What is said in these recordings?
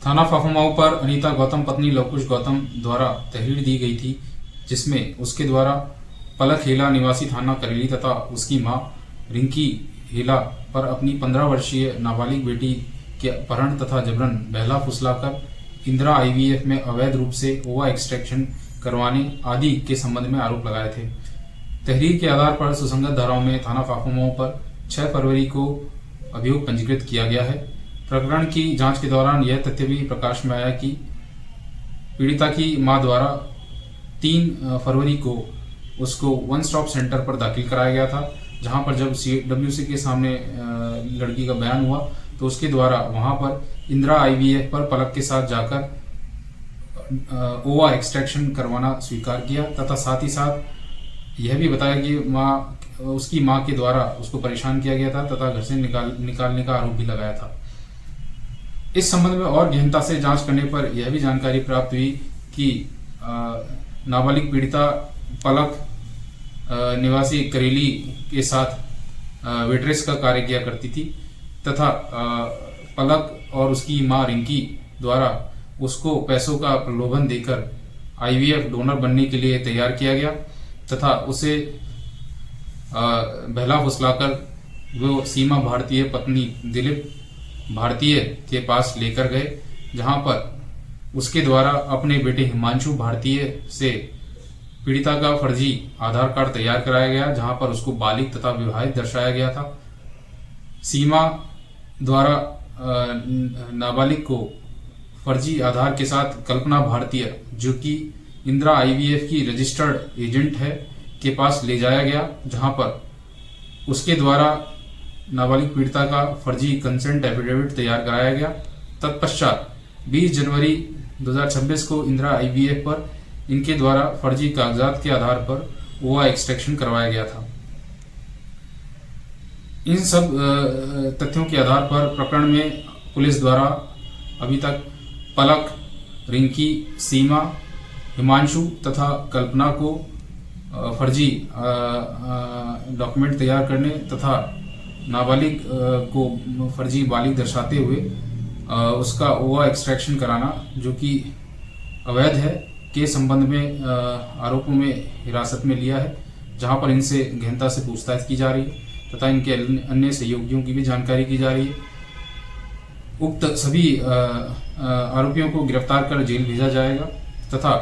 थाना फाफामाऊ पर अनीता गौतम पत्नी लवकुश गौतम द्वारा तहरीर दी गई थी, जिसमें उसके द्वारा पलक हेला निवासी थाना करेली तथा उसकी मां रिंकी हेला पर अपनी 15 वर्षीय नाबालिग बेटी के अपहरण तथा जबरन बहला फुसलाकर इंदिरा आईवीएफ में अवैध रूप से ओवा एक्सट्रैक्शन करवाने आदि के संबंध में आरोप लगाए थे। तहरीर के आधार पर सुसंगत धाराओं में थाना फाफामाऊ पर 6 फरवरी को अभियोग पंजीकृत किया गया है। प्रकरण की जांच के दौरान यह तथ्य भी प्रकाश में आया कि पीड़िता की मां द्वारा 3 फरवरी को उसको वन स्टॉप सेंटर पर दाखिल कराया गया था, जहां पर जब CWC के सामने लड़की का बयान हुआ तो उसके द्वारा वहां पर इंदिरा आईवीएफ पर पलक के साथ जाकर ओवा एक्सट्रैक्शन करवाना स्वीकार किया तथा साथ ही साथ यह भी बताया कि उसकी मां के द्वारा उसको परेशान किया गया था तथा घर से निकालने का आरोप भी लगाया था। इस संबंध में और गहनता से जांच करने पर यह भी जानकारी प्राप्त हुई कि नाबालिग पीड़िता पलक निवासी करेली के साथ वेट्रेस का कार्य किया करती थी तथा पलक और उसकी मां रिंकी द्वारा उसको पैसों का प्रलोभन देकर आईवीएफ डोनर बनने के लिए तैयार किया गया तथा उसे बहला फुसलाकर वो सीमा भारतीय पत्नी दिलीप भारतीय के पास लेकर गए, जहां पर उसके द्वारा अपने बेटे हिमांशु भारतीय से पीड़िता का फर्जी आधार कार्ड तैयार कराया गया, जहां पर उसको बालिग तथा विवाहित दर्शाया गया था। सीमा द्वारा नाबालिग को फर्जी आधार के साथ कल्पना भारतीय, जो कि इंदिरा आईवीएफ की रजिस्टर्ड एजेंट है, के पास ले जाया गया, जहां पर उसके द्वारा नाबालिग पीड़िता का फर्जी कंसेंट एफिडेविट तैयार कराया गया। तत्पश्चात 20 जनवरी 2026 को इंदिरा आईवीएफ पर इनके द्वारा फर्जी कागजात के आधार पर ओवा एक्सट्रैक्शन करवाया गया था। इन सब तथ्यों के आधार पर प्रकरण में पुलिस द्वारा अभी तक पलक, रिंकी, सीमा, हिमांशु तथा कल्पना को फर्जी डॉक्यूमेंट तैयार करने तथा नाबालिग को फर्जी बालिग दर्शाते हुए उसका ओवा एक्सट्रैक्शन कराना, जो कि अवैध है, के संबंध में आरोपों में हिरासत में लिया है, जहां पर इनसे गहनता से पूछताछ की जा रही है तथा इनके अन्य सहयोगियों की भी जानकारी की जा रही है। उक्त सभी आरोपियों को गिरफ्तार कर जेल भेजा जाएगा तथा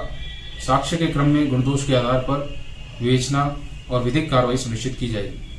साक्ष्य के क्रम में गुणदोष के आधार पर विवेचना और विधिक कार्रवाई सुनिश्चित की जाएगी।